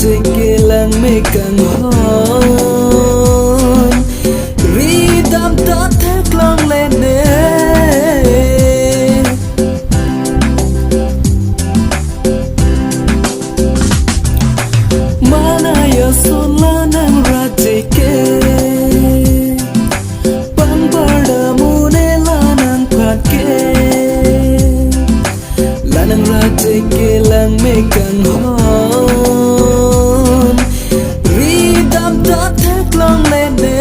raja kilang megang hon ridam tak theklang lene mana ya solanang raja ke pangpada mune lanang patke lanang raja kilang megang hon ridam tak theklang lene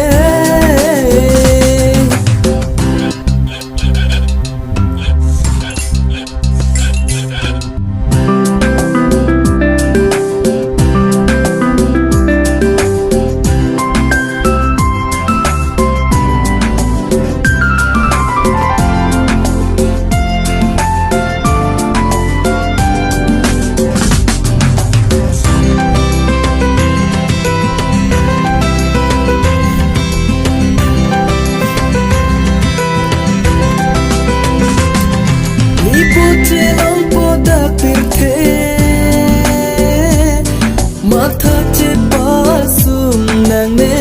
Mata cepasung nang ne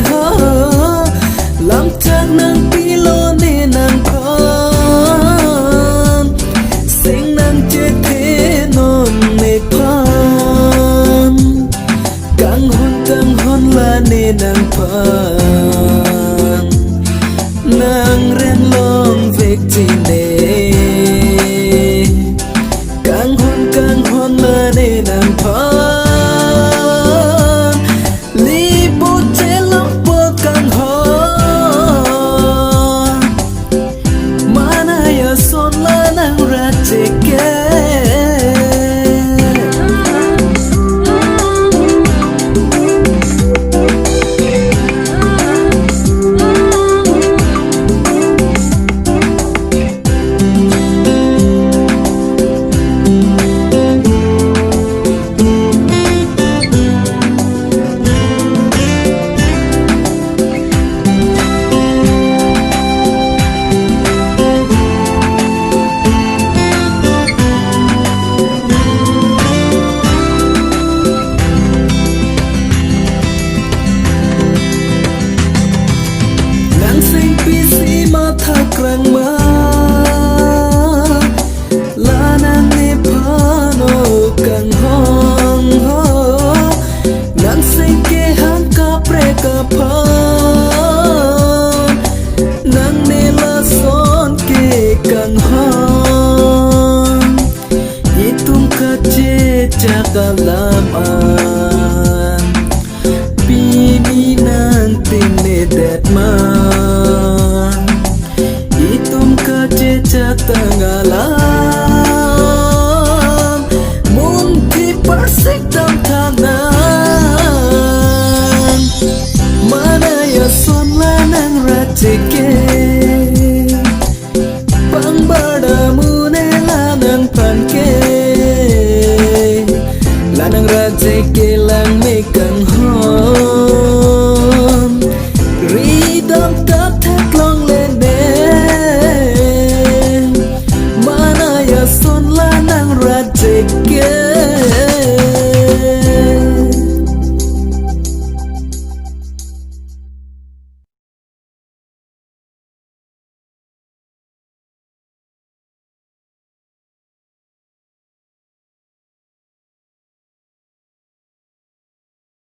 ha lam chak nang pilo ne nang pan sing nang che the non ne pan kang hon la ne nang pan nang ren long vek chi ne kang hon la ne nang pan krang ma lanang ne phano kang hong ho nan sing ke hang ka pre ka phan nang ne la son ke kang hong itum ka che chakalam an pini nang tin ne det ma tenggelam munti persik dam tangan mana ya son lanang rajike pangbada mune lanang panke lanang rajike lang megang hon